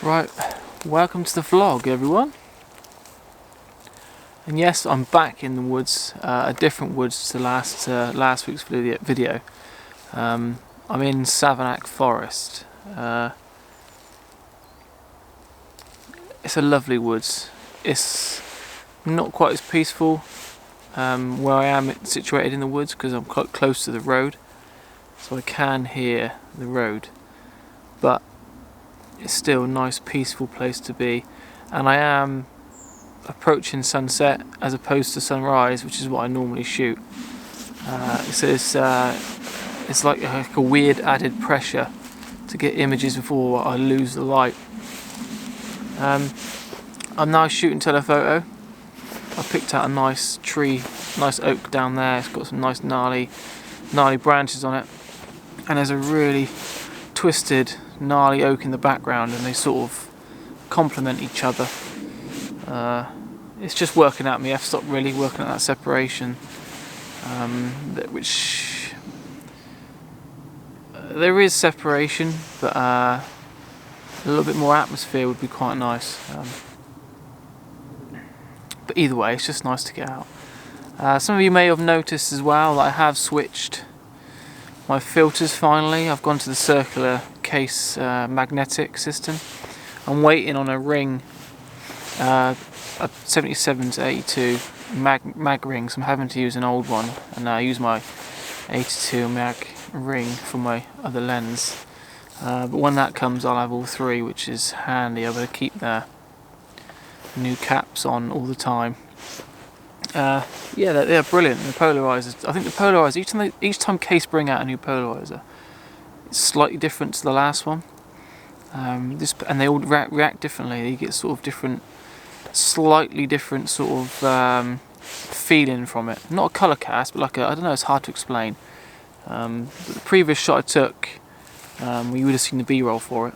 Right, welcome to the vlog, everyone. And yes, I'm back in the woods, a different woods to last week's video. I'm in Savanac Forest. It's a lovely woods. It's not quite as peaceful where I am situated in the woods because I'm quite close to the road, so I can hear the road. But it's still a nice peaceful place to be, and I am approaching sunset as opposed to sunrise, which is what I normally shoot. So it's like a weird added pressure to get images before I lose the light. I'm now shooting telephoto. I picked out a nice tree, nice oak down there. It's got some nice gnarly branches on it, and there's a really twisted gnarly oak in the background, and they sort of complement each other. It's just working out me f-stop, really working out that separation, which there is separation, but a little bit more atmosphere would be quite nice. But either way, it's just nice to get out. Some of you may have noticed as well that I have switched my filters finally. I've gone to the circular Kase magnetic system. I'm waiting on a ring, a 77 to 82 mag ring, so I'm having to use an old one, and I use my 82 mag ring for my other lens. But when that comes, I'll have all three, which is handy. I'm going to keep the new caps on all the time. Yeah, they're brilliant. The polarizers. I think the polarizer, each time Kase bring out a new polarizer, it's slightly different to the last one. And they all react differently. You get sort of different, slightly different sort of feeling from it. Not a color cast, but like I don't know. It's hard to explain. But the previous shot I took, you would have seen the B-roll for it.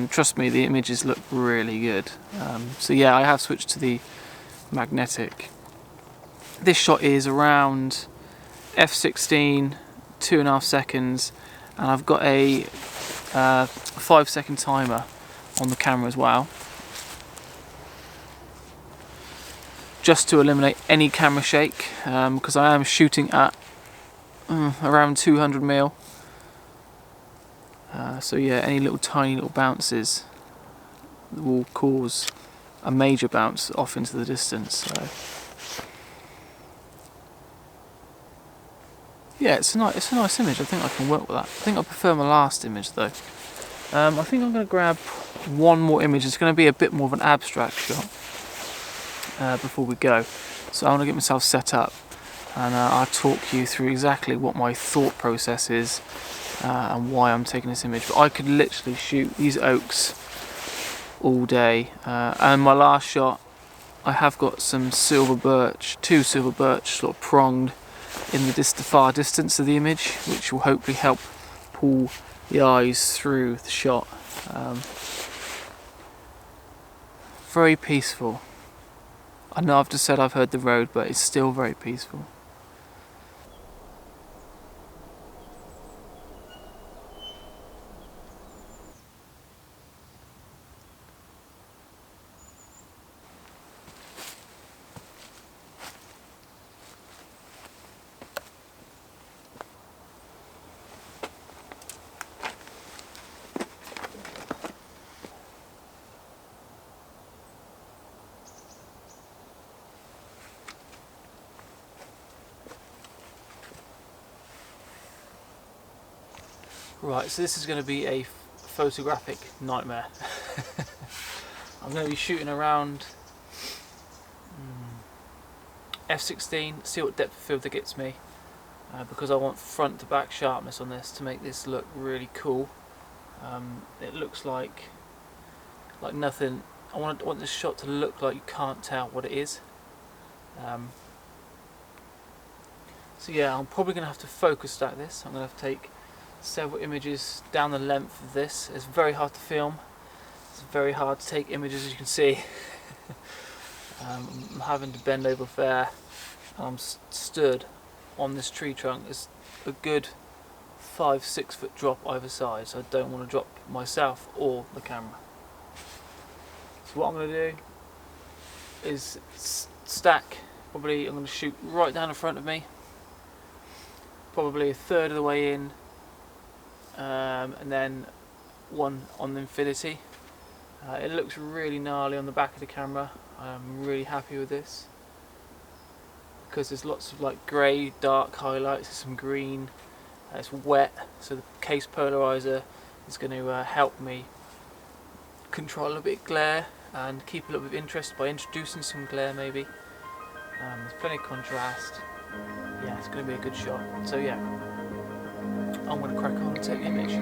Trust me, the images look really good. So yeah, I have switched to the magnetic. This shot is around f16, 2.5 seconds, and I've got a 5-second timer on the camera as well. just to eliminate any camera shake, because I am shooting at around 200mm. So yeah, any tiny little bounces will cause a major bounce off into the distance. So yeah, it's a nice image. I think I can work with that. I think I prefer my last image though. I think I'm going to grab one more image. It's going to be a bit more of an abstract shot before we go. So I want to get myself set up, and I'll talk you through exactly what my thought process is and why I'm taking this image. But I could literally shoot these oaks all day. And my last shot, I have got some silver birch, two silver birch sort of pronged in the far distance of the image, which will hopefully help pull the eyes through the shot. Very peaceful. I know I've just said I've heard the road, but it's still very peaceful. Right, so this is going to be a photographic nightmare. I'm going to be shooting around f16, see what depth of field that gets me, because I want front to back sharpness on this to make this look really cool. It looks like nothing. I want this shot to look like you can't tell what it is. So yeah, I'm probably going to have to focus stack this. I'm going to have to take several images down the length of this. It's very hard to film. It's very hard to take images, as you can see. I'm having to bend over there. I'm stood on this tree trunk. It's a good 5-6 foot drop either side, so I don't want to drop myself or the camera. So what I'm going to do is stack. Probably I'm going to shoot right down in front of me, probably a third of the way in, and then one on the infinity. It looks really gnarly on the back of the camera. I'm really happy with this because there's lots of like grey, dark highlights, there's some green. It's wet, so the Kase polarizer is going to help me control a little bit of glare and keep a little bit of interest by introducing some glare maybe. There's plenty of contrast. Yeah, it's going to be a good shot. So yeah, I'm going to crack on and take the image.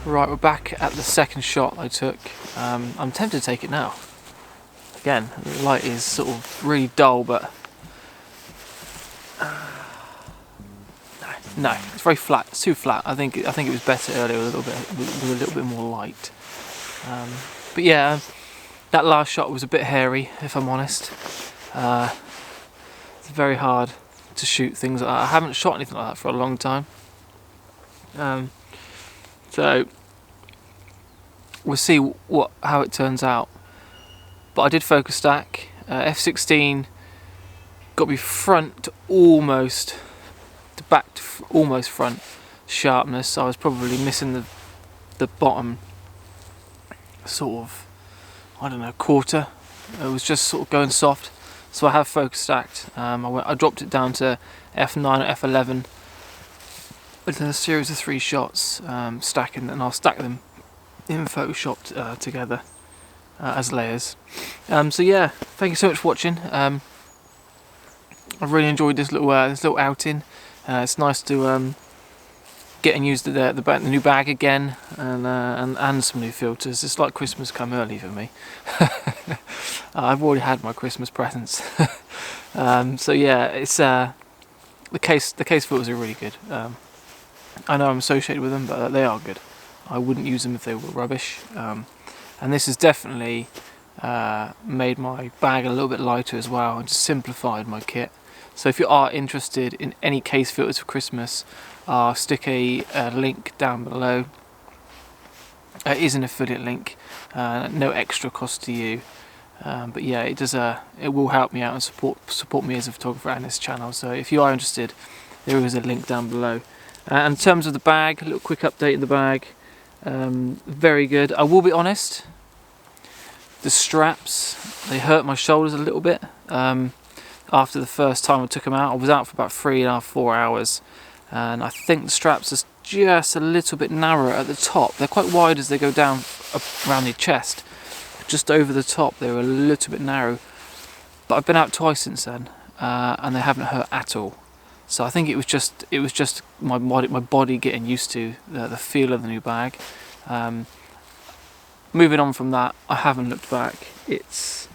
Right, we're back at the second shot I took. I'm tempted to take it now. Again, the light is sort of really dull, but no, it's very flat. It's too flat. I think it was better earlier with a little bit more light. But yeah, that last shot was a bit hairy, if I'm honest. It's very hard to shoot things like that. I haven't shot anything like that for a long time. So we'll see how it turns out. But I did focus stack. F16 got me front to almost to back to almost front sharpness. I was probably missing the bottom sort of, I don't know, quarter. It was just sort of going soft. So I have focus stacked. I dropped it down to F9 or F11. With a series of 3 shots, stacking, and I'll stack them in Photoshop together as layers. So yeah, thank you so much for watching. I've really enjoyed this little outing. It's nice to getting used to the new bag again, and some new filters. It's like Christmas come early for me. I've already had my Christmas presents. So yeah, it's the Kase filters are really good. I know I'm associated with them, but they are good. I wouldn't use them if they were rubbish. And this has definitely made my bag a little bit lighter as well, and just simplified my kit. So if you are interested in any Kase filters for Christmas, I'll stick a link down below. It is an affiliate link, no extra cost to you. But yeah, it will help me out and support me as a photographer and this channel. So if you are interested, there is a link down below. And in terms of the bag, a little quick update in the bag. Very good. I will be honest, the straps, they hurt my shoulders a little bit. After the first time I took them out, I was out for about 3.5 to 4 hours, and I think the straps are just a little bit narrower at the top. They're quite wide as they go down around the chest. Just over the top they were a little bit narrow, but I've been out twice since then, and they haven't hurt at all. So I think it was just my body getting used to the feel of the new bag. Moving on from that, I haven't looked back. It's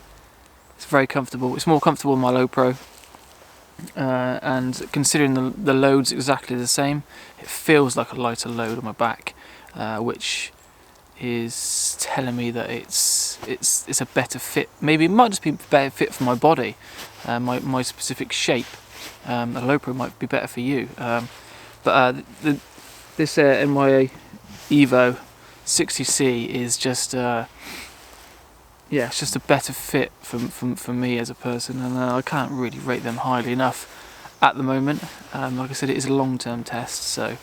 very comfortable. It's more comfortable than my Low Pro, and considering the load's exactly the same, it feels like a lighter load on my back, which is telling me that it's a better fit. Maybe it might just be a better fit for my body, my specific shape. A Low Pro might be better for you, but this NYA Evo 60C is just yeah, it's just a better fit for me as a person, and I can't really rate them highly enough at the moment. Like I said, it is a long-term test, so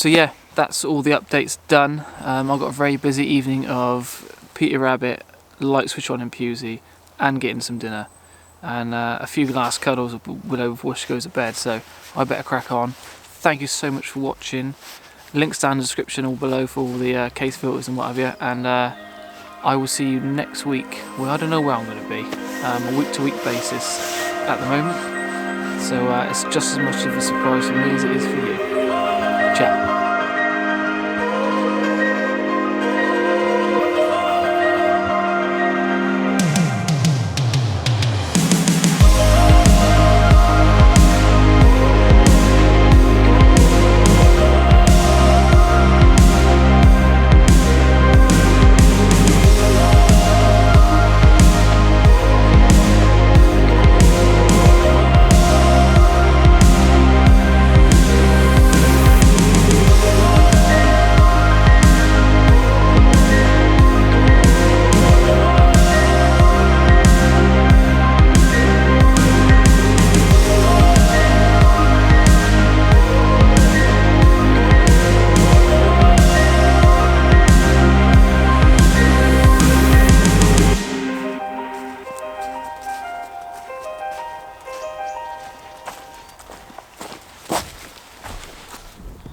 yeah, that's all the updates done. I got a very busy evening of Peter Rabbit, light switch on in Pusey, and getting some dinner, and a few last cuddles before she goes to bed, so I better crack on. Thank you so much for watching. Links down in the description all below for all the Kase filters and what have you, and I will see you next week. Well, I don't know where I'm going to be, a week-to-week basis at the moment, so it's just as much of a surprise for me as it is for you.